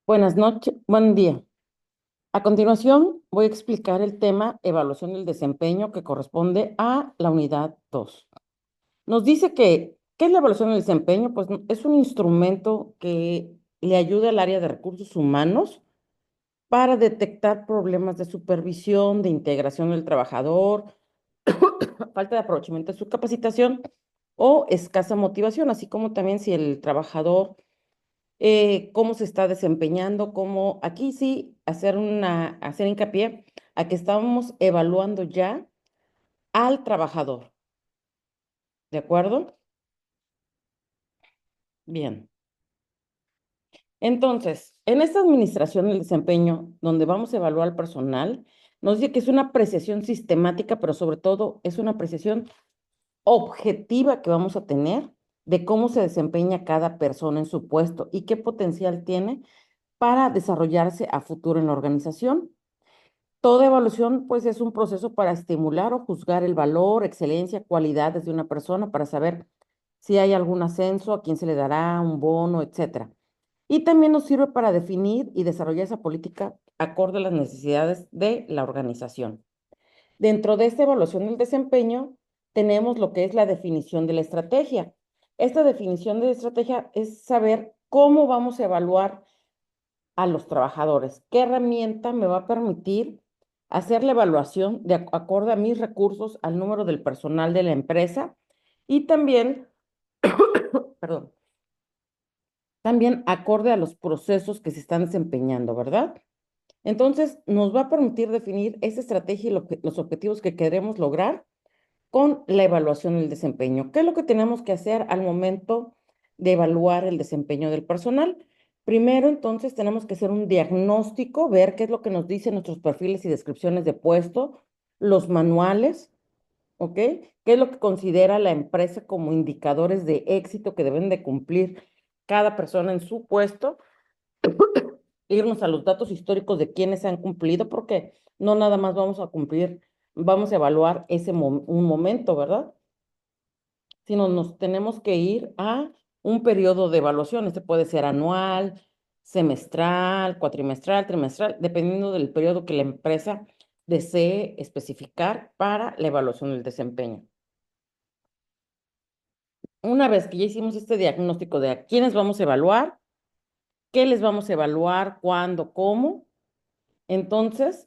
Buenas noches, buen día. A continuación, voy a explicar el tema evaluación del desempeño que corresponde a la unidad 2. Nos dice que, ¿qué es la evaluación del desempeño? Pues es un instrumento que le ayuda al área de recursos humanos para detectar problemas de supervisión, de integración del trabajador, falta de aprovechamiento de su capacitación o escasa motivación, así como también si el trabajador cómo se está desempeñando, cómo aquí sí hacer hincapié a que estamos evaluando ya al trabajador, ¿de acuerdo? Bien. Entonces, en esta administración del desempeño, donde vamos a evaluar al personal, nos dice que es una apreciación sistemática, pero sobre todo es una apreciación objetiva que vamos a tener de cómo se desempeña cada persona en su puesto y qué potencial tiene para desarrollarse a futuro en la organización. Toda evaluación, pues, es un proceso para estimular o juzgar el valor, excelencia, cualidades de una persona para saber si hay algún ascenso, a quién se le dará un bono, etcétera. Y también nos sirve para definir y desarrollar esa política acorde a las necesidades de la organización. Dentro de esta evaluación del desempeño, tenemos lo que es la definición de la estrategia. Esta definición de la estrategia es saber cómo vamos a evaluar a los trabajadores. ¿Qué herramienta me va a permitir hacer la evaluación de acuerdo a mis recursos, al número del personal de la empresa y también, perdón, también acorde a los procesos que se están desempeñando, ¿verdad? Entonces, nos va a permitir definir esa estrategia y los objetivos que queremos lograr con la evaluación del desempeño. ¿Qué es lo que tenemos que hacer al momento de evaluar el desempeño del personal? Primero, entonces, tenemos que hacer un diagnóstico, ver qué es lo que nos dicen nuestros perfiles y descripciones de puesto, los manuales, ¿ok? ¿Qué es lo que considera la empresa como indicadores de éxito que deben de cumplir cada persona en su puesto? Irnos a los datos históricos de quienes han cumplido, porque no nada más vamos a cumplir, vamos a evaluar un momento, ¿verdad? Sino nos tenemos que ir a un periodo de evaluación. Este puede ser anual, semestral, cuatrimestral, trimestral, dependiendo del periodo que la empresa desee especificar para la evaluación del desempeño. Una vez que ya hicimos este diagnóstico de a quiénes vamos a evaluar, qué les vamos a evaluar, cuándo, cómo, entonces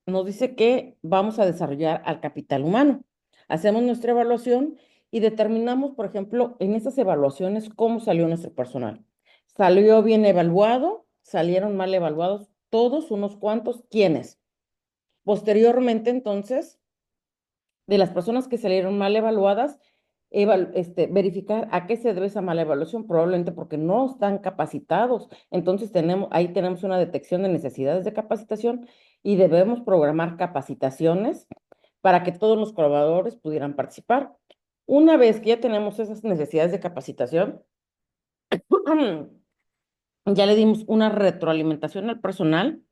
nos dice que vamos a desarrollar al capital humano. Hacemos nuestra evaluación y determinamos, por ejemplo, en estas evaluaciones cómo salió nuestro personal. ¿Salió bien evaluado? ¿Salieron mal evaluados? Todos, unos cuantos, ¿quiénes? Posteriormente, entonces, de las personas que salieron mal evaluadas, verificar a qué se debe esa mala evaluación, probablemente porque no están capacitados. Entonces ahí tenemos una detección de necesidades de capacitación y debemos programar capacitaciones para que todos los colaboradores pudieran participar. Una vez que ya tenemos esas necesidades de capacitación, ya le dimos una retroalimentación al personal,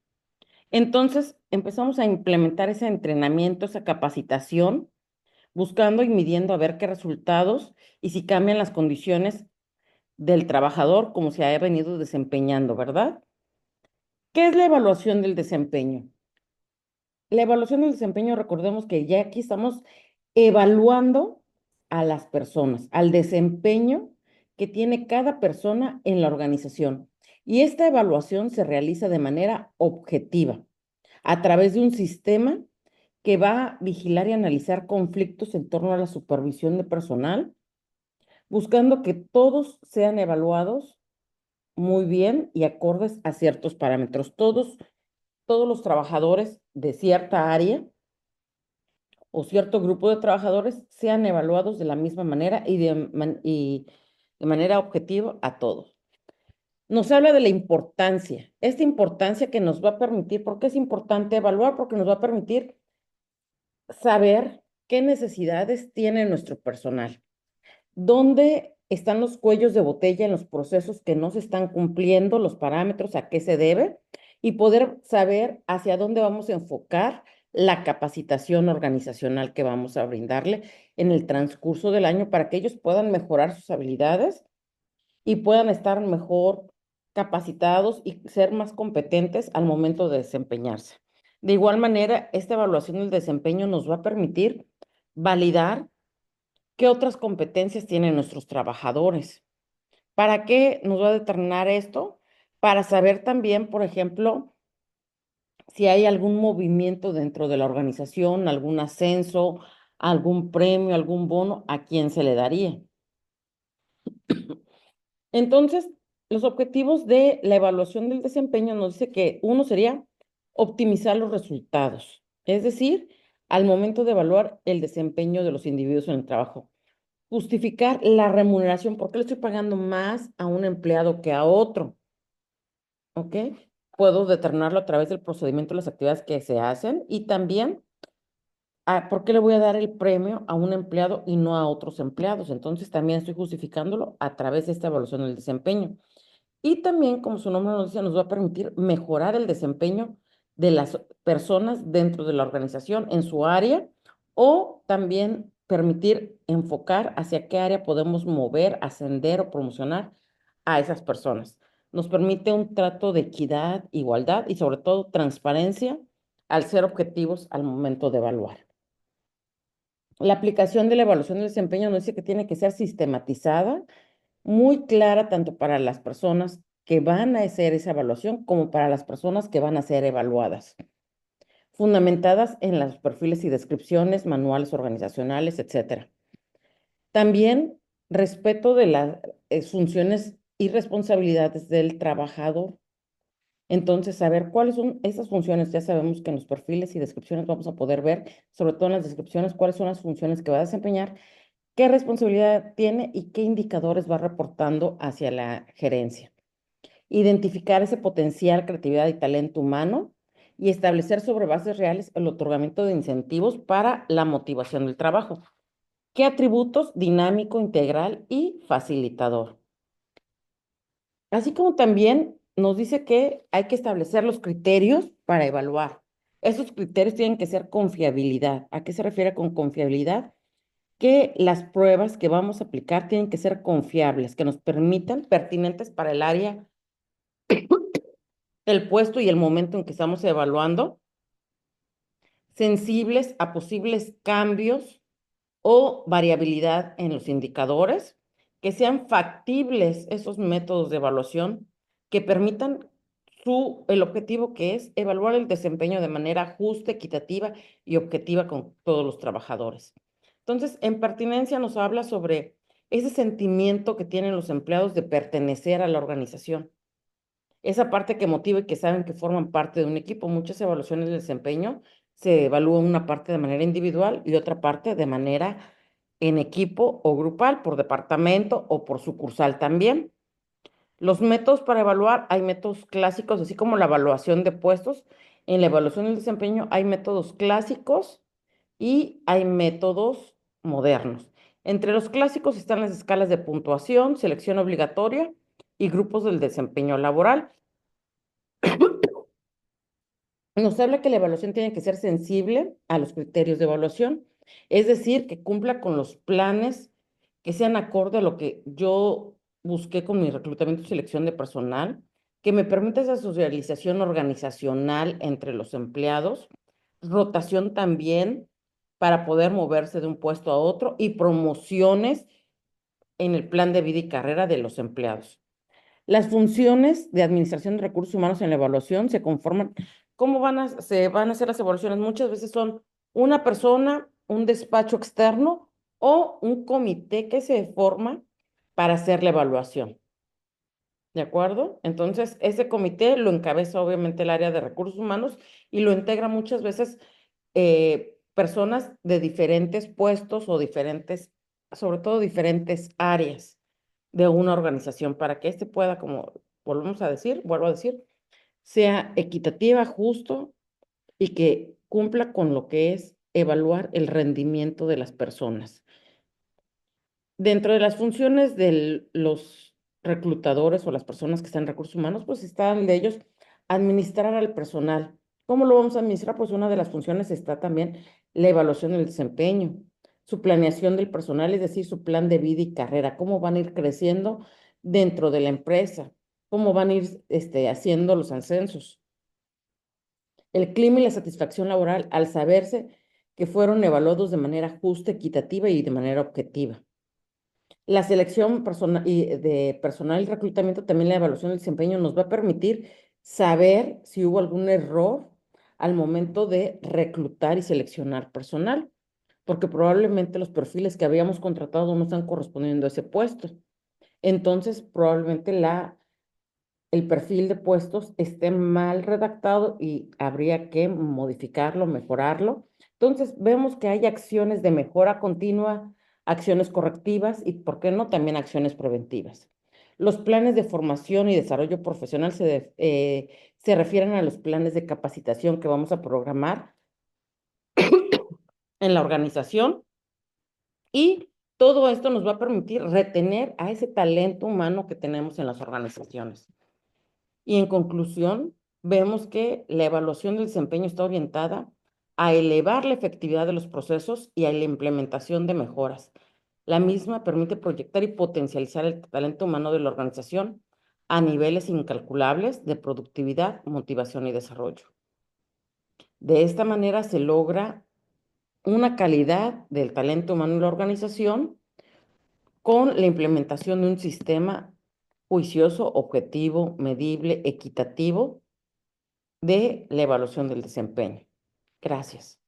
entonces empezamos a implementar ese entrenamiento, esa capacitación buscando y midiendo a ver qué resultados y si cambian las condiciones del trabajador como se ha venido desempeñando, ¿verdad? ¿Qué es la evaluación del desempeño? La evaluación del desempeño, recordemos que ya aquí estamos evaluando a las personas, al desempeño que tiene cada persona en la organización. Y esta evaluación se realiza de manera objetiva, a través de un sistema que va a vigilar y analizar conflictos en torno a la supervisión de personal, buscando que todos sean evaluados muy bien y acordes a ciertos parámetros. Todos los trabajadores de cierta área o cierto grupo de trabajadores sean evaluados de la misma manera y de manera objetiva a todos. Nos habla de la importancia, esta importancia que nos va a permitir, ¿por qué es importante evaluar? Porque nos va a permitir saber qué necesidades tiene nuestro personal. ¿Dónde están los cuellos de botella en los procesos que no se están cumpliendo, los parámetros, a qué se debe? Y poder saber hacia dónde vamos a enfocar la capacitación organizacional que vamos a brindarle en el transcurso del año para que ellos puedan mejorar sus habilidades y puedan estar mejor, capacitados y ser más competentes al momento de desempeñarse. De igual manera, esta evaluación del desempeño nos va a permitir validar qué otras competencias tienen nuestros trabajadores. ¿Para qué nos va a determinar esto? Para saber también, por ejemplo, si hay algún movimiento dentro de la organización, algún ascenso, algún premio, algún bono, ¿a quién se le daría? Entonces, los objetivos de la evaluación del desempeño nos dice que uno sería optimizar los resultados, es decir, al momento de evaluar el desempeño de los individuos en el trabajo, justificar la remuneración, ¿por qué le estoy pagando más a un empleado que a otro? ¿Ok? Puedo determinarlo a través del procedimiento de las actividades que se hacen y también ¿por qué le voy a dar el premio a un empleado y no a otros empleados? Entonces también estoy justificándolo a través de esta evaluación del desempeño. Y también, como su nombre nos dice, nos va a permitir mejorar el desempeño de las personas dentro de la organización en su área o también permitir enfocar hacia qué área podemos mover, ascender o promocionar a esas personas. Nos permite un trato de equidad, igualdad y sobre todo transparencia al ser objetivos al momento de evaluar. La aplicación de la evaluación del desempeño nos dice que tiene que ser sistematizada, muy clara tanto para las personas que van a hacer esa evaluación como para las personas que van a ser evaluadas, fundamentadas en los perfiles y descripciones, manuales organizacionales, etcétera. También respeto de las funciones y responsabilidades del trabajador. Entonces, saber cuáles son esas funciones, ya sabemos que en los perfiles y descripciones vamos a poder ver, sobre todo en las descripciones, cuáles son las funciones que va a desempeñar, qué responsabilidad tiene y qué indicadores va reportando hacia la gerencia. Identificar ese potencial, creatividad y talento humano y establecer sobre bases reales el otorgamiento de incentivos para la motivación del trabajo. ¿Qué atributos? Dinámico, integral y facilitador. Así como también nos dice que hay que establecer los criterios para evaluar. Esos criterios tienen que ser confiabilidad. ¿A qué se refiere con confiabilidad? Que las pruebas que vamos a aplicar tienen que ser confiables, que nos permitan pertinentes para el área, el puesto y el momento en que estamos evaluando, sensibles a posibles cambios o variabilidad en los indicadores, que sean factibles esos métodos de evaluación, que permitan el objetivo que es evaluar el desempeño de manera justa, equitativa y objetiva con todos los trabajadores. Entonces, en pertinencia nos habla sobre ese sentimiento que tienen los empleados de pertenecer a la organización, esa parte que motiva y que saben que forman parte de un equipo. Muchas evaluaciones de desempeño se evalúa una parte de manera individual y otra parte de manera en equipo o grupal, por departamento o por sucursal también. Los métodos para evaluar, hay métodos clásicos, así como la evaluación de puestos. En la evaluación del desempeño hay métodos clásicos y hay métodos modernos. Entre los clásicos están las escalas de puntuación, selección obligatoria y grupos del desempeño laboral. Nos habla que la evaluación tiene que ser sensible a los criterios de evaluación, es decir, que cumpla con los planes que sean acorde a lo que yo busqué con mi reclutamiento y selección de personal, que me permita esa socialización organizacional entre los empleados, rotación también para poder moverse de un puesto a otro y promociones en el plan de vida y carrera de los empleados. Las funciones de administración de recursos humanos en la evaluación se conforman. ¿Cómo se van a hacer las evaluaciones? Muchas veces son una persona, un despacho externo o un comité que se forma para hacer la evaluación. ¿De acuerdo? Entonces, ese comité lo encabeza obviamente el área de recursos humanos y lo integra muchas veces personas de diferentes puestos o diferentes, sobre todo diferentes áreas de una organización para que éste pueda, como vuelvo a decir, sea equitativa, justo y que cumpla con lo que es evaluar el rendimiento de las personas. Dentro de las funciones de los reclutadores o las personas que están en recursos humanos, pues están de ellos administrar al personal. ¿Cómo lo vamos a administrar? Pues una de las funciones está también la evaluación del desempeño, su planeación del personal, es decir, su plan de vida y carrera, cómo van a ir creciendo dentro de la empresa. cómo van a ir haciendo los ascensos. El clima y la satisfacción laboral al saberse que fueron evaluados de manera justa, equitativa y de manera objetiva. La selección de personal y reclutamiento, también la evaluación del desempeño nos va a permitir saber si hubo algún error al momento de reclutar y seleccionar personal, porque probablemente los perfiles que habíamos contratado no están correspondiendo a ese puesto. Entonces, probablemente el perfil de puestos esté mal redactado y habría que modificarlo, mejorarlo. Entonces, vemos que hay acciones de mejora continua, acciones correctivas y, ¿por qué no?, también acciones preventivas. Los planes de formación y desarrollo profesional se refieren a los planes de capacitación que vamos a programar en la organización, y todo esto nos va a permitir retener a ese talento humano que tenemos en las organizaciones. Y en conclusión, vemos que la evaluación del desempeño está orientada a elevar la efectividad de los procesos y a la implementación de mejoras. La misma permite proyectar y potencializar el talento humano de la organización a niveles incalculables de productividad, motivación y desarrollo. De esta manera se logra una calidad del talento humano en la organización con la implementación de un sistema juicioso, objetivo, medible, equitativo de la evaluación del desempeño. Gracias.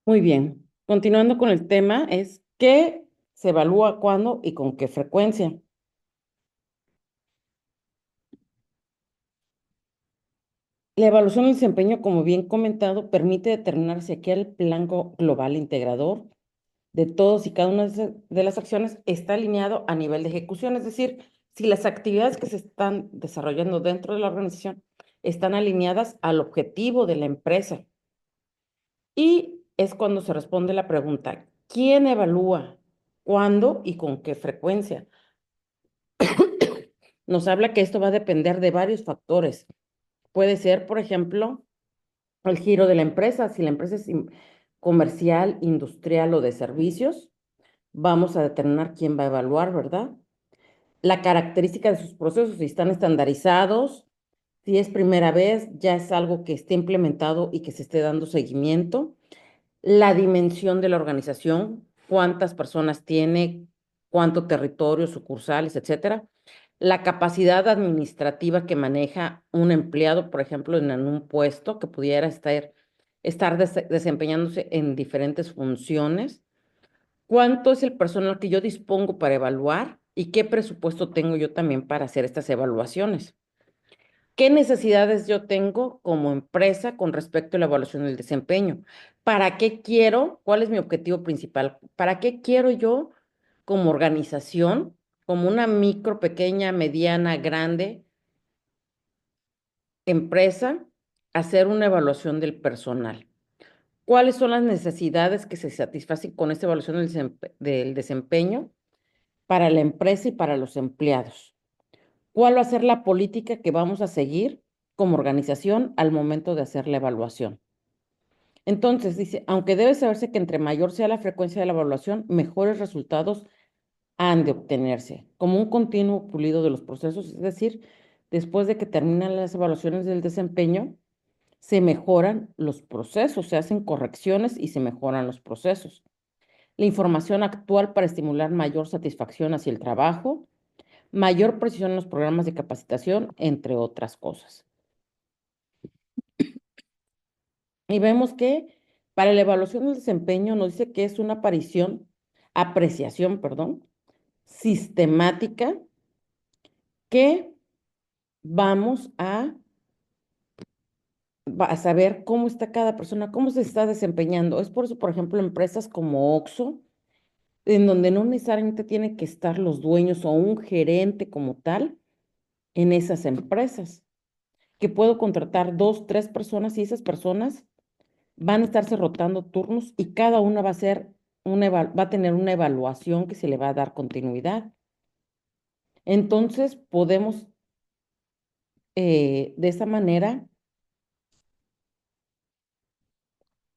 Muy bien. Continuando con el tema, es ¿qué se evalúa cuándo y con qué frecuencia? La evaluación del desempeño, como bien comentado, permite determinar si aquel plan global integrador de todos y cada una de las acciones está alineado a nivel de ejecución, es decir, si las actividades que se están desarrollando dentro de la organización están alineadas al objetivo de la empresa. Y es cuando se responde la pregunta, ¿quién evalúa? ¿Cuándo y con qué frecuencia? Nos habla que esto va a depender de varios factores. Puede ser, por ejemplo, el giro de la empresa. Si la empresa es comercial, industrial o de servicios, vamos a determinar quién va a evaluar, ¿verdad? La característica de sus procesos, si están estandarizados, Si es primera vez, ya es algo que esté implementado y que se esté dando seguimiento. La dimensión de la organización, cuántas personas tiene, cuánto territorio, sucursales, etcétera. La capacidad administrativa que maneja un empleado, por ejemplo, en un puesto que pudiera desempeñándose en diferentes funciones. ¿Cuánto es el personal que yo dispongo para evaluar y qué presupuesto tengo yo también para hacer estas evaluaciones? ¿Qué necesidades yo tengo como empresa con respecto a la evaluación del desempeño? ¿Para qué quiero? ¿Cuál es mi objetivo principal? ¿Para qué quiero yo como organización, como una micro, pequeña, mediana, grande empresa, hacer una evaluación del personal? ¿Cuáles son las necesidades que se satisfacen con esta evaluación del desempeño para la empresa y para los empleados? ¿Cuál va a ser la política que vamos a seguir como organización al momento de hacer la evaluación? Entonces, dice, aunque debe saberse que entre mayor sea la frecuencia de la evaluación, mejores resultados han de obtenerse, como un continuo pulido de los procesos, es decir, después de que terminan las evaluaciones del desempeño, se mejoran los procesos, se hacen correcciones y se mejoran los procesos. La información actual para estimular mayor satisfacción hacia el trabajo, mayor precisión en los programas de capacitación, entre otras cosas. Y vemos que para la evaluación del desempeño nos dice que es una apreciación, perdón, sistemática que vamos a saber cómo está cada persona, cómo se está desempeñando. Es por eso, por ejemplo, empresas como Oxxo, en donde no necesariamente tienen que estar los dueños o un gerente como tal en esas empresas, que puedo contratar dos, tres personas y esas personas van a estarse rotando turnos y cada una va a ser va a tener una evaluación que se le va a dar continuidad. Entonces, podemos de esa manera,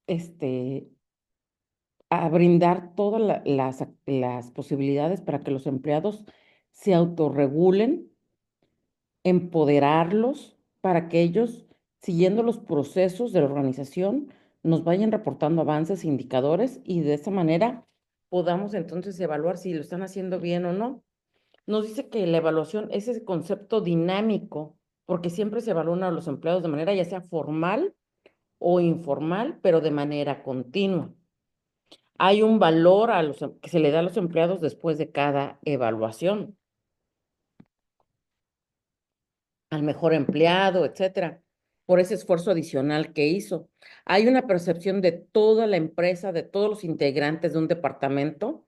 este, a brindar todas las posibilidades para que los empleados se autorregulen, empoderarlos para que ellos, siguiendo los procesos de la organización, nos vayan reportando avances, indicadores y de esa manera podamos entonces evaluar si lo están haciendo bien o no. Nos dice que la evaluación es ese concepto dinámico, porque siempre se evalúan a los empleados de manera ya sea formal o informal, pero de manera continua. Hay un valor que se le da a los empleados después de cada evaluación, al mejor empleado, etcétera, por ese esfuerzo adicional que hizo. Hay una percepción de toda la empresa, de todos los integrantes de un departamento,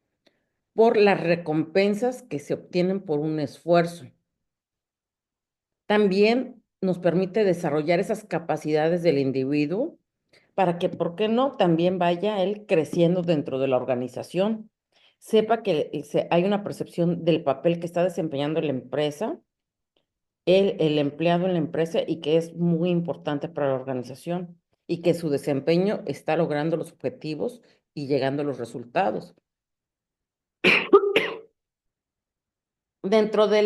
por las recompensas que se obtienen por un esfuerzo. También nos permite desarrollar esas capacidades del individuo para que, ¿por qué no?, también vaya él creciendo dentro de la organización. Sepa que hay una percepción del papel que está desempeñando la empresa, el empleado en la empresa y que es muy importante para la organización y que su desempeño está logrando los objetivos y llegando a los resultados. Dentro de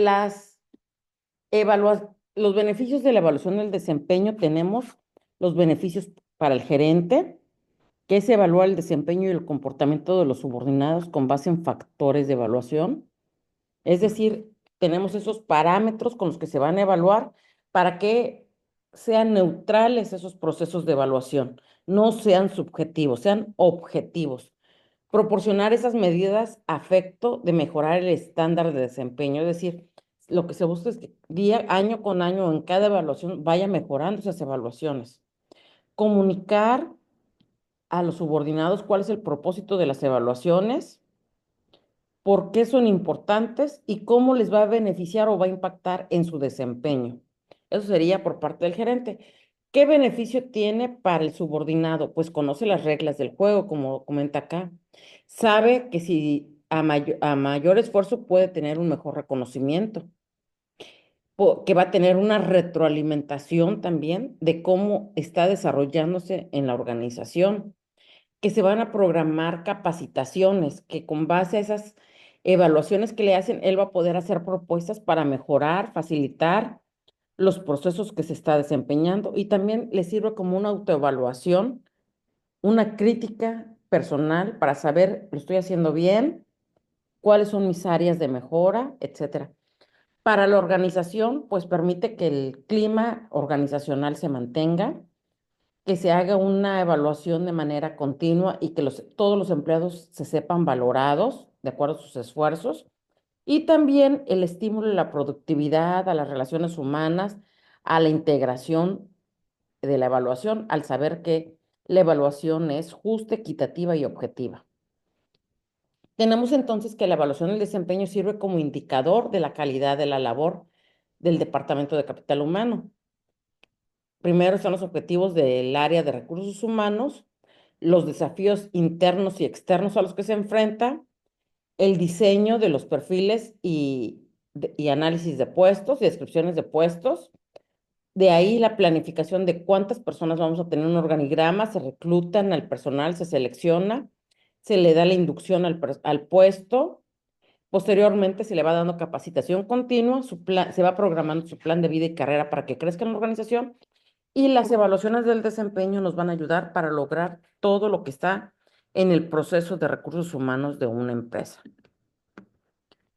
los beneficios de la evaluación del desempeño tenemos los beneficios para el gerente, que es evaluar el desempeño y el comportamiento de los subordinados con base en factores de evaluación. Es decir, tenemos esos parámetros con los que se van a evaluar para que sean neutrales esos procesos de evaluación, no sean subjetivos, sean objetivos. Proporcionar esas medidas a efecto de mejorar el estándar de desempeño, es decir, lo que se busca es que año con año, en cada evaluación, vaya mejorando esas evaluaciones. Comunicar a los subordinados cuál es el propósito de las evaluaciones, por qué son importantes y cómo les va a beneficiar o va a impactar en su desempeño. Eso sería por parte del gerente. ¿Qué beneficio tiene para el subordinado? Pues conoce las reglas del juego, como comenta acá. Sabe que si a mayor esfuerzo puede tener un mejor reconocimiento, que va a tener una retroalimentación también de cómo está desarrollándose en la organización, que se van a programar capacitaciones, que con base a esas evaluaciones que le hacen, él va a poder hacer propuestas para mejorar, facilitar los procesos que se está desempeñando y también le sirve como una autoevaluación, una crítica personal para saber, lo estoy haciendo bien, cuáles son mis áreas de mejora, etcétera. Para la organización, pues permite que el clima organizacional se mantenga, que se haga una evaluación de manera continua y que todos los empleados se sepan valorados de acuerdo a sus esfuerzos. Y también el estímulo a la productividad, a las relaciones humanas, a la integración de la evaluación, al saber que la evaluación es justa, equitativa y objetiva. Tenemos entonces que la evaluación del desempeño sirve como indicador de la calidad de la labor del Departamento de Capital Humano. Primero están los objetivos del área de recursos humanos, los desafíos internos y externos a los que se enfrenta, el diseño de los perfiles y análisis de puestos y descripciones de puestos. De ahí la planificación de cuántas personas vamos a tener en un organigrama, se reclutan al personal, se selecciona, se le da la inducción al puesto. Posteriormente se le va dando capacitación continua, se va programando su plan de vida y carrera para que crezca en la organización y las evaluaciones del desempeño nos van a ayudar para lograr todo lo que está en el proceso de recursos humanos de una empresa.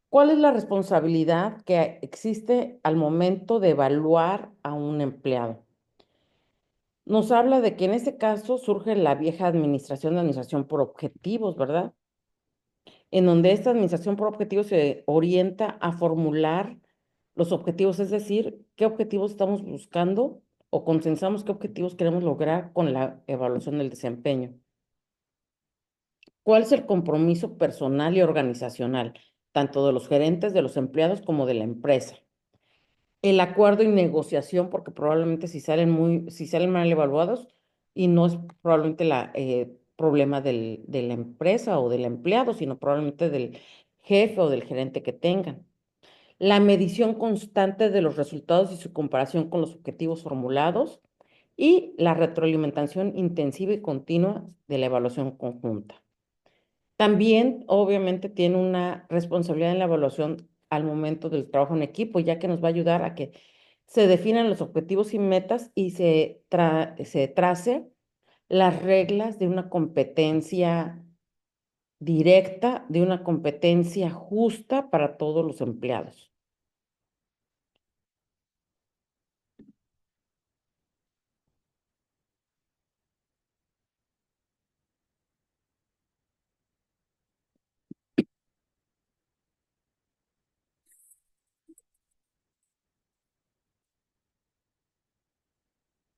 ¿Cuál es la responsabilidad que existe al momento de evaluar a un empleado? Nos habla de que en este caso surge la vieja administración por objetivos, ¿verdad? En donde esta administración por objetivos se orienta a formular los objetivos, es decir, qué objetivos estamos buscando o consensamos qué objetivos queremos lograr con la evaluación del desempeño. ¿Cuál es el compromiso personal y organizacional, tanto de los gerentes, de los empleados como de la empresa? El acuerdo y negociación, porque probablemente si salen mal evaluados y no es probablemente el problema de la empresa o del empleado, sino probablemente del jefe o del gerente que tengan. La medición constante de los resultados y su comparación con los objetivos formulados y la retroalimentación intensiva y continua de la evaluación conjunta. También, obviamente, tiene una responsabilidad en la evaluación al momento del trabajo en equipo, ya que nos va a ayudar a que se definan los objetivos y metas y se trace las reglas de una competencia directa, de una competencia justa para todos los empleados.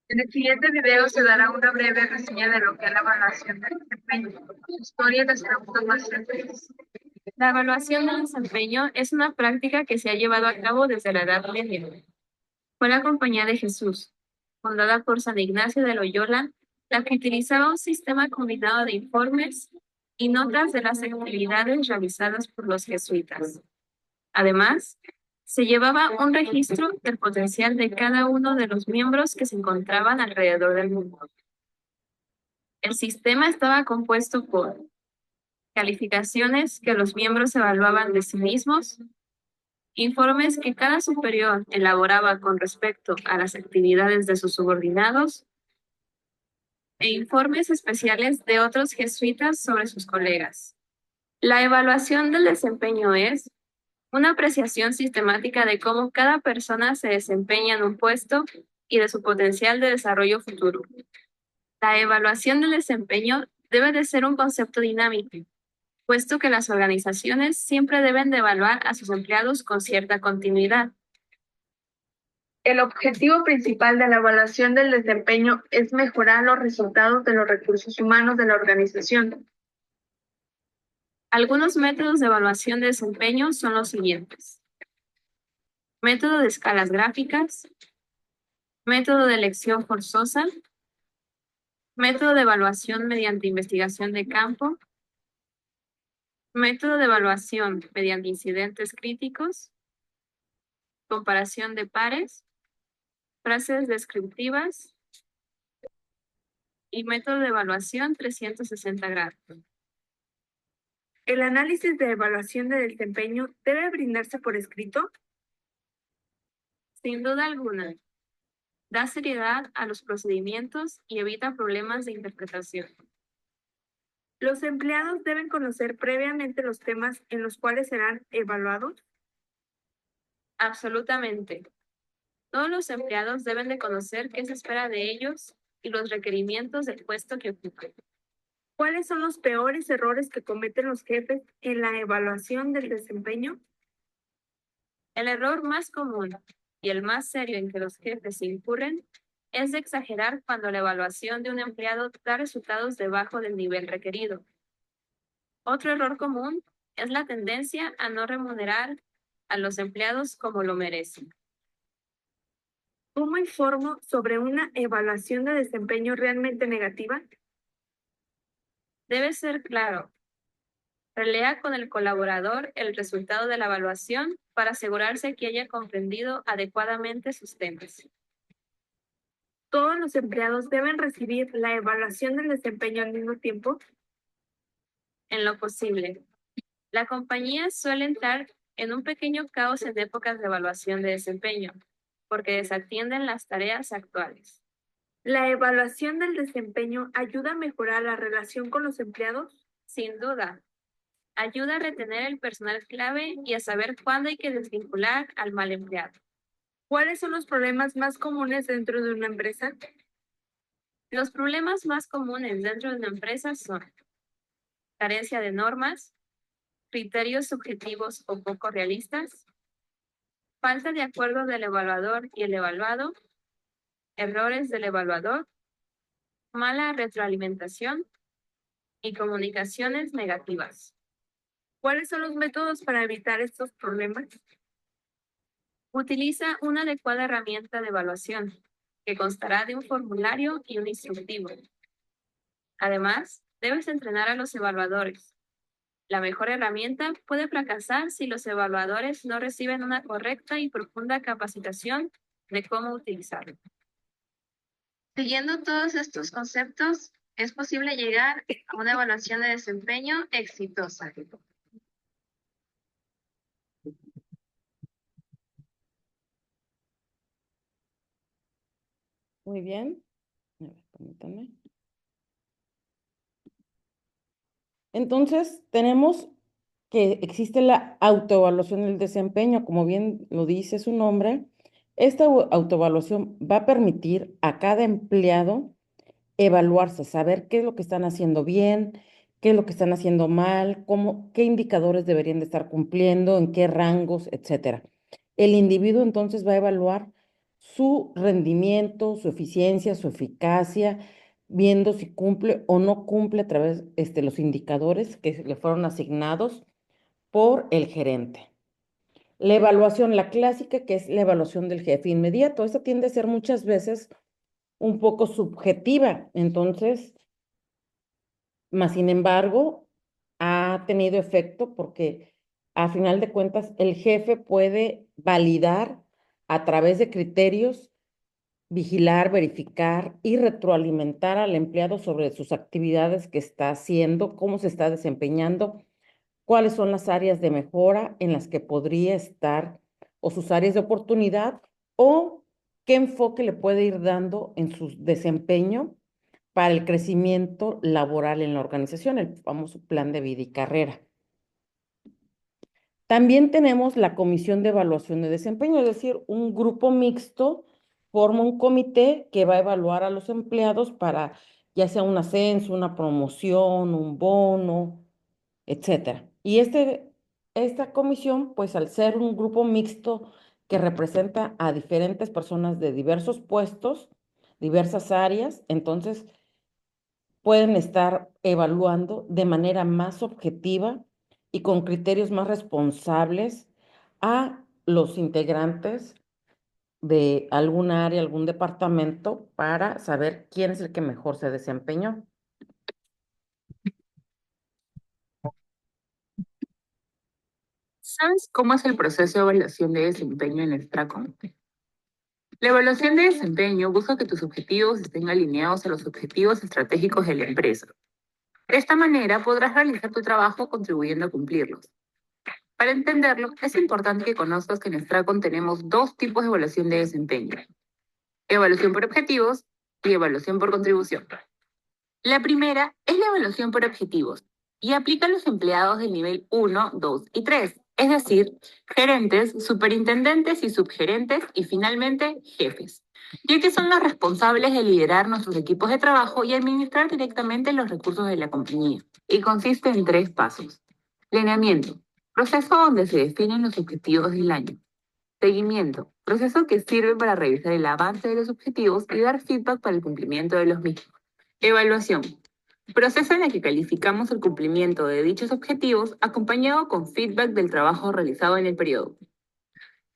En el siguiente video se dará una breve reseña de lo que es la evaluación del desempeño, su historia y las preguntas más frecuentes. La evaluación del desempeño es una práctica que se ha llevado a cabo desde la Edad Media. Fue la Compañía de Jesús, fundada por San Ignacio de Loyola, la que utilizaba un sistema combinado de informes y notas de las actividades realizadas por los jesuitas. Además, se llevaba un registro del potencial de cada uno de los miembros que se encontraban alrededor del mundo. El sistema estaba compuesto por calificaciones que los miembros evaluaban de sí mismos, informes que cada superior elaboraba con respecto a las actividades de sus subordinados e informes especiales de otros jesuitas sobre sus colegas. La evaluación del desempeño es una apreciación sistemática de cómo cada persona se desempeña en un puesto y de su potencial de desarrollo futuro. La evaluación del desempeño debe de ser un concepto dinámico, puesto que las organizaciones siempre deben de evaluar a sus empleados con cierta continuidad. El objetivo principal de la evaluación del desempeño es mejorar los resultados de los recursos humanos de la organización. Algunos métodos de evaluación de desempeño son los siguientes: método de escalas gráficas, método de elección forzosa, método de evaluación mediante investigación de campo, método de evaluación mediante incidentes críticos, comparación de pares, frases descriptivas y método de evaluación 360 grados. ¿El análisis de evaluación de desempeño debe brindarse por escrito? Sin duda alguna, da seriedad a los procedimientos y evita problemas de interpretación. ¿Los empleados deben conocer previamente los temas en los cuales serán evaluados? Absolutamente. Todos los empleados deben de conocer qué se espera de ellos y los requerimientos del puesto que ocupan. ¿Cuáles son los peores errores que cometen los jefes en la evaluación del desempeño? El error más común y el más serio en que los jefes incurren es de exagerar cuando la evaluación de un empleado da resultados debajo del nivel requerido. Otro error común es la tendencia a no remunerar a los empleados como lo merecen. ¿Cómo informo sobre una evaluación de desempeño realmente negativa? Debe ser claro. Relea con el colaborador el resultado de la evaluación para asegurarse que haya comprendido adecuadamente sus temas. ¿Todos los empleados deben recibir la evaluación del desempeño al mismo tiempo? En lo posible. La compañía suele entrar en un pequeño caos en épocas de evaluación de desempeño, porque desatienden las tareas actuales. ¿La evaluación del desempeño ayuda a mejorar la relación con los empleados? Sin duda. Ayuda a retener el personal clave y a saber cuándo hay que desvincular al mal empleado. ¿Cuáles son los problemas más comunes dentro de una empresa? Los problemas más comunes dentro de una empresa son carencia de normas, criterios subjetivos o poco realistas, falta de acuerdo del evaluador y el evaluado, errores del evaluador, mala retroalimentación y comunicaciones negativas. ¿Cuáles son los métodos para evitar estos problemas? Utiliza una adecuada herramienta de evaluación, que constará de un formulario y un instructivo. Además, debes entrenar a los evaluadores. La mejor herramienta puede fracasar si los evaluadores no reciben una correcta y profunda capacitación de cómo utilizarlo. Siguiendo todos estos conceptos, es posible llegar a una evaluación de desempeño exitosa. Muy bien. A ver, permítanme. Entonces, tenemos que existe la autoevaluación del desempeño, como bien lo dice su nombre. Esta autoevaluación va a permitir a cada empleado evaluarse, saber qué es lo que están haciendo bien, qué es lo que están haciendo mal, qué indicadores deberían de estar cumpliendo, en qué rangos, etcétera. El individuo entonces va a evaluar su rendimiento, su eficiencia, su eficacia, viendo si cumple o no cumple a través de los indicadores que le fueron asignados por el gerente. La evaluación, la clásica, que es la evaluación del jefe inmediato. Esta tiende a ser muchas veces un poco subjetiva, entonces, más sin embargo, ha tenido efecto porque a final de cuentas el jefe puede validar a través de criterios, vigilar, verificar y retroalimentar al empleado sobre sus actividades que está haciendo, cómo se está desempeñando, cuáles son las áreas de mejora en las que podría estar o sus áreas de oportunidad o qué enfoque le puede ir dando en su desempeño para el crecimiento laboral en la organización, el famoso plan de vida y carrera. También tenemos la comisión de evaluación de desempeño, es decir, un grupo mixto forma un comité que va a evaluar a los empleados para ya sea un ascenso, una promoción, un bono, etcétera. Y esta comisión, pues al ser un grupo mixto que representa a diferentes personas de diversos puestos, diversas áreas, entonces pueden estar evaluando de manera más objetiva y con criterios más responsables a los integrantes de algún área, algún departamento, para saber quién es el que mejor se desempeñó. ¿Sabes cómo es el proceso de evaluación de desempeño en el Stracon? La evaluación de desempeño busca que tus objetivos estén alineados a los objetivos estratégicos de la empresa. De esta manera podrás realizar tu trabajo contribuyendo a cumplirlos. Para entenderlo, es importante que conozcas que en Stracon tenemos dos tipos de evaluación de desempeño: evaluación por objetivos y evaluación por contribución. La primera es la evaluación por objetivos y aplica a los empleados del nivel 1, 2 y 3, es decir, gerentes, superintendentes y subgerentes y finalmente jefes, ya que son los responsables de liderar nuestros equipos de trabajo y administrar directamente los recursos de la compañía. Y consiste en 3 pasos. Planeamiento, proceso donde se definen los objetivos del año. Seguimiento, proceso que sirve para revisar el avance de los objetivos y dar feedback para el cumplimiento de los mismos. Evaluación, proceso en el que calificamos el cumplimiento de dichos objetivos acompañado con feedback del trabajo realizado en el periodo.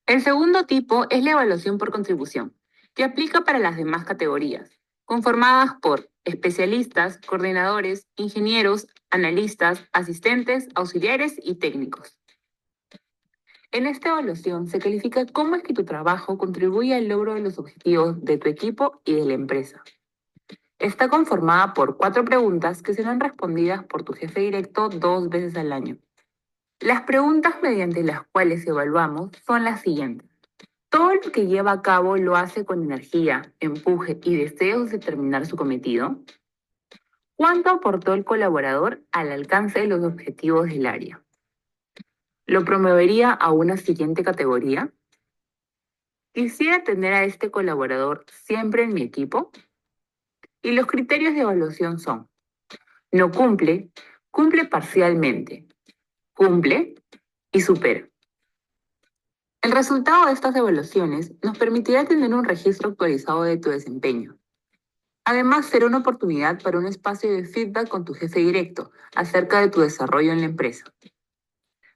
El segundo tipo es la evaluación por contribución, que aplica para las demás categorías, conformadas por especialistas, coordinadores, ingenieros, analistas, asistentes, auxiliares y técnicos. En esta evaluación se califica cómo es que tu trabajo contribuye al logro de los objetivos de tu equipo y de la empresa. Está conformada por 4 preguntas que serán respondidas por tu jefe directo 2 veces al año. Las preguntas mediante las cuales evaluamos son las siguientes. ¿Todo lo que lleva a cabo lo hace con energía, empuje y deseos de terminar su cometido? ¿Cuánto aportó el colaborador al alcance de los objetivos del área? ¿Lo promovería a una siguiente categoría? ¿Quisiera tener a este colaborador siempre en mi equipo? Y los criterios de evaluación son: no cumple, cumple parcialmente, cumple y supera. El resultado de estas evaluaciones nos permitirá tener un registro actualizado de tu desempeño. Además, será una oportunidad para un espacio de feedback con tu jefe directo acerca de tu desarrollo en la empresa.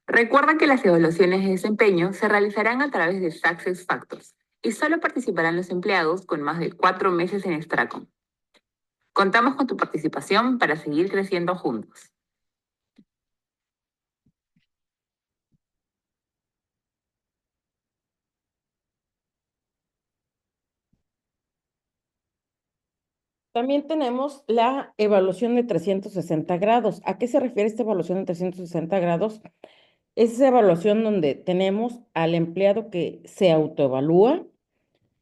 Recuerda que las evaluaciones de desempeño se realizarán a través de Success Factors y solo participarán los empleados con más de 4 meses en Stracon. Contamos con tu participación para seguir creciendo juntos. También tenemos la evaluación de 360 grados. ¿A qué se refiere esta evaluación de 360 grados? Es esa evaluación donde tenemos al empleado que se autoevalúa,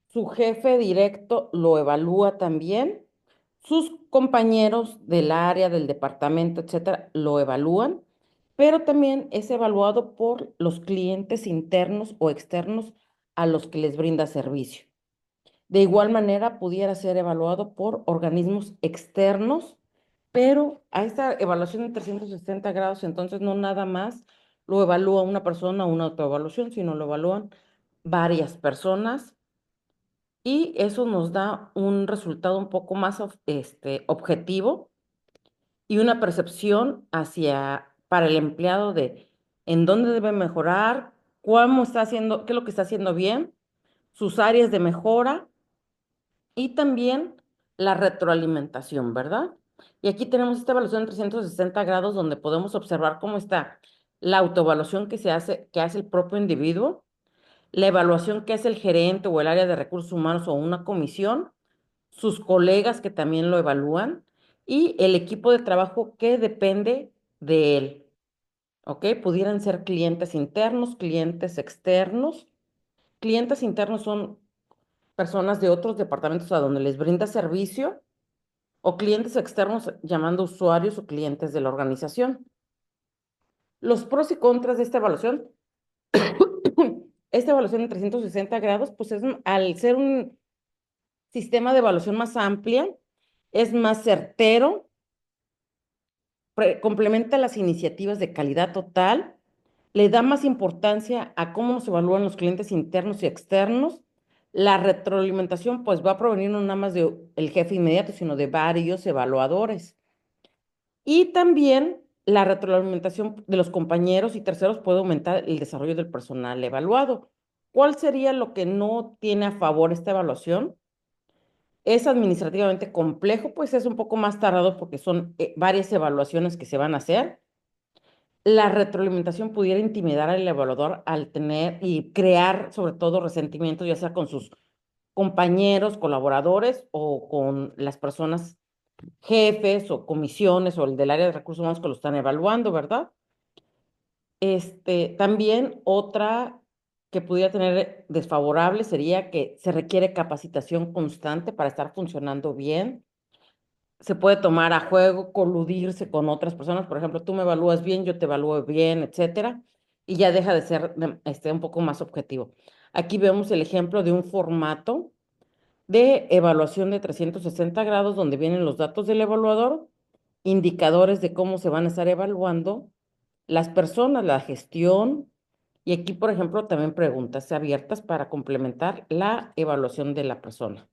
su jefe directo lo evalúa también, sus compañeros del área, del departamento, etcétera, lo evalúan, pero también es evaluado por los clientes internos o externos a los que les brinda servicio. De igual manera, pudiera ser evaluado por organismos externos, pero a esta evaluación de 360 grados, entonces no nada más lo evalúa una persona o una autoevaluación, sino lo evalúan varias personas y eso nos da un resultado un poco más objetivo y una percepción para el empleado de en dónde debe mejorar, cómo está haciendo, qué es lo que está haciendo bien, sus áreas de mejora y también la retroalimentación, ¿verdad? Y aquí tenemos esta evaluación en 360 grados donde podemos observar cómo está la autoevaluación que hace el propio individuo, la evaluación que hace el gerente o el área de recursos humanos o una comisión, sus colegas que también lo evalúan y el equipo de trabajo que depende de él, ¿ok? Pudieran ser clientes internos, clientes externos. Clientes internos son personas de otros departamentos a donde les brinda servicio o clientes externos llamando usuarios o clientes de la organización. Los pros y contras de esta evaluación, esta evaluación en 360 grados, pues es al ser un sistema de evaluación más amplia, es más certero, complementa las iniciativas de calidad total, le da más importancia a cómo nos evalúan los clientes internos y externos. La retroalimentación pues va a provenir no nada más del jefe inmediato, sino de varios evaluadores. Y también la retroalimentación de los compañeros y terceros puede aumentar el desarrollo del personal evaluado. ¿Cuál sería lo que no tiene a favor esta evaluación? Es administrativamente complejo, pues es un poco más tardado porque son varias evaluaciones que se van a hacer. La retroalimentación pudiera intimidar al evaluador al tener y crear sobre todo resentimientos, ya sea con sus compañeros, colaboradores o con las personas jefes o comisiones o el del área de recursos humanos que lo están evaluando, ¿verdad? También otra que pudiera tener desfavorable sería que se requiere capacitación constante para estar funcionando bien. Se puede tomar a juego, coludirse con otras personas. Por ejemplo, tú me evalúas bien, yo te evalúo bien, etcétera, y ya deja de ser un poco más objetivo. Aquí vemos el ejemplo de un formato de evaluación de 360 grados donde vienen los datos del evaluador, indicadores de cómo se van a estar evaluando las personas, la gestión, y aquí, por ejemplo, también preguntas abiertas para complementar la evaluación de la persona.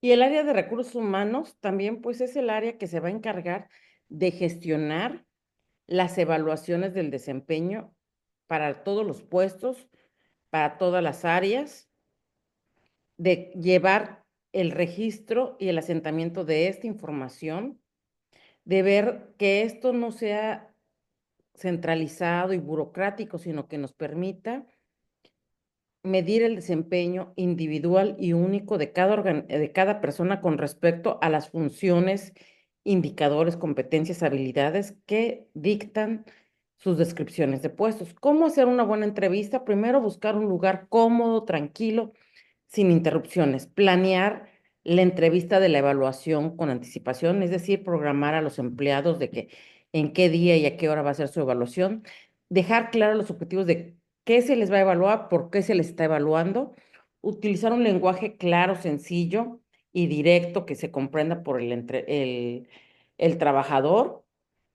Y el área de recursos humanos también, pues, es el área que se va a encargar de gestionar las evaluaciones del desempeño para todos los puestos, para todas las áreas, de llevar el registro y el asentamiento de esta información, de ver que esto no sea centralizado y burocrático, sino que nos permita medir el desempeño individual y único de cada persona con respecto a las funciones, indicadores, competencias, habilidades que dictan sus descripciones de puestos. ¿Cómo hacer una buena entrevista? Primero, buscar un lugar cómodo, tranquilo, sin interrupciones. Planear la entrevista de la evaluación con anticipación, es decir, programar a los empleados de que en qué día y a qué hora va a ser su evaluación. Dejar claros los objetivos de qué se les va a evaluar, por qué se les está evaluando. Utilizar un lenguaje claro, sencillo y directo que se comprenda por el trabajador.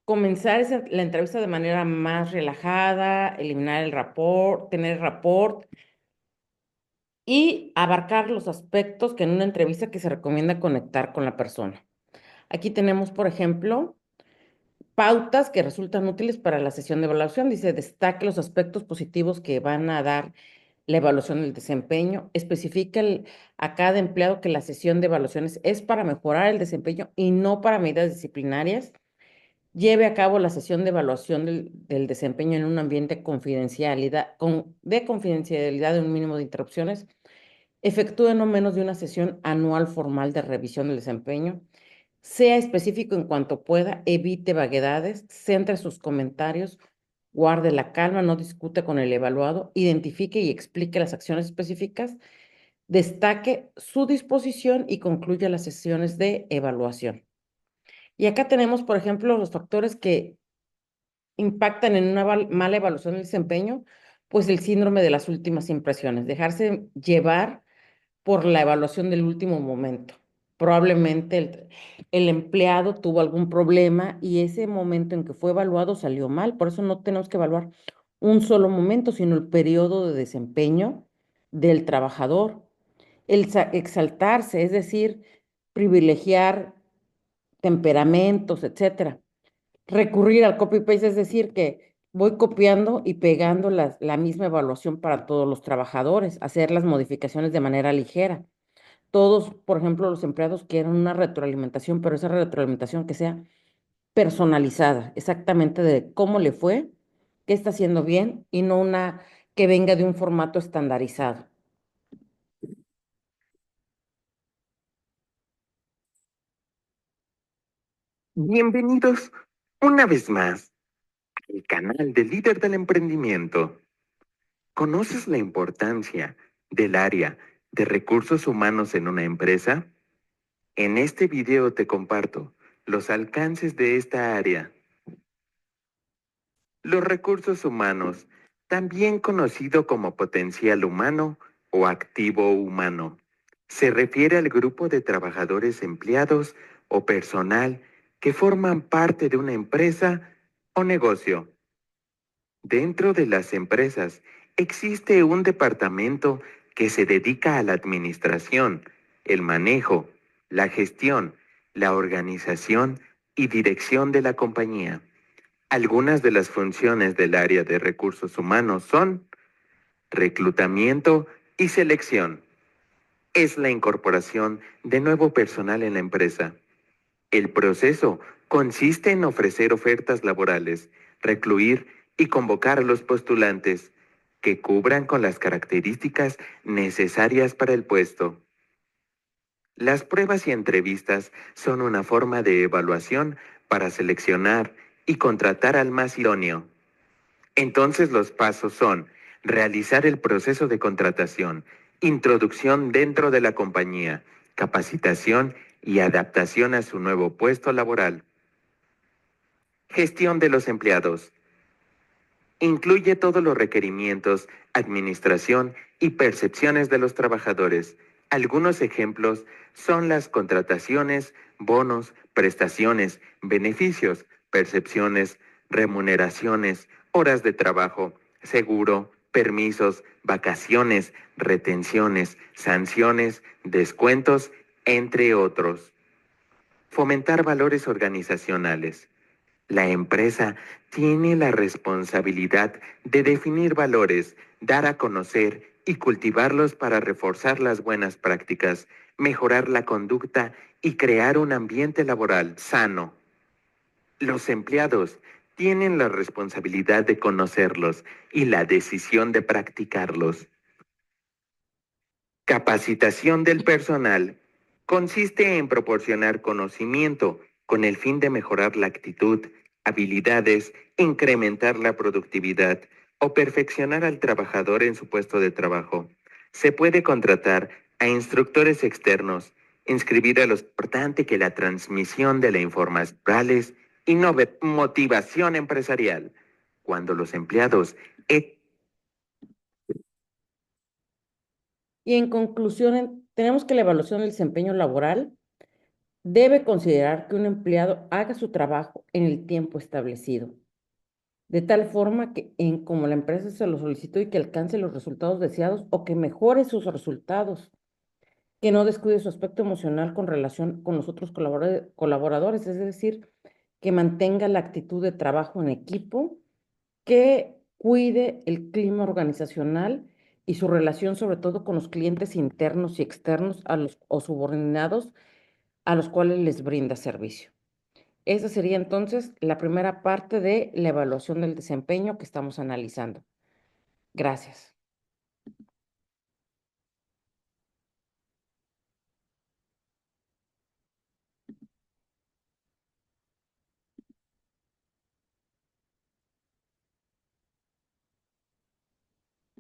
Comenzar la entrevista de manera más relajada, eliminar el rapport, tener rapport y abarcar los aspectos que en una entrevista que se recomienda conectar con la persona. Aquí tenemos, por ejemplo, pautas que resultan útiles para la sesión de evaluación. Dice, destaque los aspectos positivos que van a dar la evaluación del desempeño. Especifica a cada empleado que la sesión de evaluaciones es para mejorar el desempeño y no para medidas disciplinarias. Lleve a cabo la sesión de evaluación del desempeño en un ambiente de confidencialidad de un mínimo de interrupciones. Efectúe no menos de una sesión anual formal de revisión del desempeño. Sea específico en cuanto pueda, evite vaguedades, centre sus comentarios, guarde la calma, no discute con el evaluado, identifique y explique las acciones específicas, destaque su disposición y concluya las sesiones de evaluación. Y acá tenemos, por ejemplo, los factores que impactan en una mala evaluación del desempeño, pues el síndrome de las últimas impresiones, dejarse llevar por la evaluación del último momento. Probablemente el empleado tuvo algún problema y ese momento en que fue evaluado salió mal. Por eso no tenemos que evaluar un solo momento, sino el periodo de desempeño del trabajador. Exaltarse, es decir, privilegiar temperamentos, etcétera. Recurrir al copy-paste, es decir, que voy copiando y pegando la misma evaluación para todos los trabajadores, hacer las modificaciones de manera ligera. Todos, por ejemplo, los empleados quieren una retroalimentación, pero esa retroalimentación que sea personalizada, exactamente de cómo le fue, qué está haciendo bien y no una que venga de un formato estandarizado. Bienvenidos una vez más al canal del líder del emprendimiento. ¿Conoces la importancia del área de recursos humanos en una empresa? En este video te comparto los alcances de esta área. Los recursos humanos, también conocido como potencial humano o activo humano, se refiere al grupo de trabajadores empleados o personal que forman parte de una empresa o negocio. Dentro de las empresas existe un departamento que se dedica a la administración, el manejo, la gestión, la organización y dirección de la compañía. Algunas de las funciones del área de recursos humanos son reclutamiento y selección. Es la incorporación de nuevo personal en la empresa. El proceso consiste en ofrecer ofertas laborales, recluir y convocar a los postulantes que cubran con las características necesarias para el puesto. Las pruebas y entrevistas son una forma de evaluación para seleccionar y contratar al más idóneo. Entonces los pasos son realizar el proceso de contratación, introducción dentro de la compañía, capacitación y adaptación a su nuevo puesto laboral. Gestión de los empleados. Incluye todos los requerimientos, administración y percepciones de los trabajadores. Algunos ejemplos son las contrataciones, bonos, prestaciones, beneficios, percepciones, remuneraciones, horas de trabajo, seguro, permisos, vacaciones, retenciones, sanciones, descuentos, entre otros. Fomentar valores organizacionales. La empresa tiene la responsabilidad de definir valores, dar a conocer y cultivarlos para reforzar las buenas prácticas, mejorar la conducta y crear un ambiente laboral sano. Los empleados tienen la responsabilidad de conocerlos y la decisión de practicarlos. Capacitación del personal consiste en proporcionar conocimiento con el fin de mejorar la actitud, habilidades, incrementar la productividad o perfeccionar al trabajador en su puesto de trabajo. Se puede contratar a instructores externos, inscribir a los importante que la transmisión de la información orales y motivación empresarial. Cuando los empleados Y en conclusión, tenemos que la evaluación del desempeño laboral debe considerar que un empleado haga su trabajo en el tiempo establecido, de tal forma que como la empresa se lo solicitó y que alcance los resultados deseados o que mejore sus resultados, que no descuide su aspecto emocional con relación con los otros colaboradores, es decir, que mantenga la actitud de trabajo en equipo, que cuide el clima organizacional y su relación sobre todo con los clientes internos y externos o subordinados a los cuales les brinda servicio. Esa sería entonces la primera parte de la evaluación del desempeño que estamos analizando. Gracias.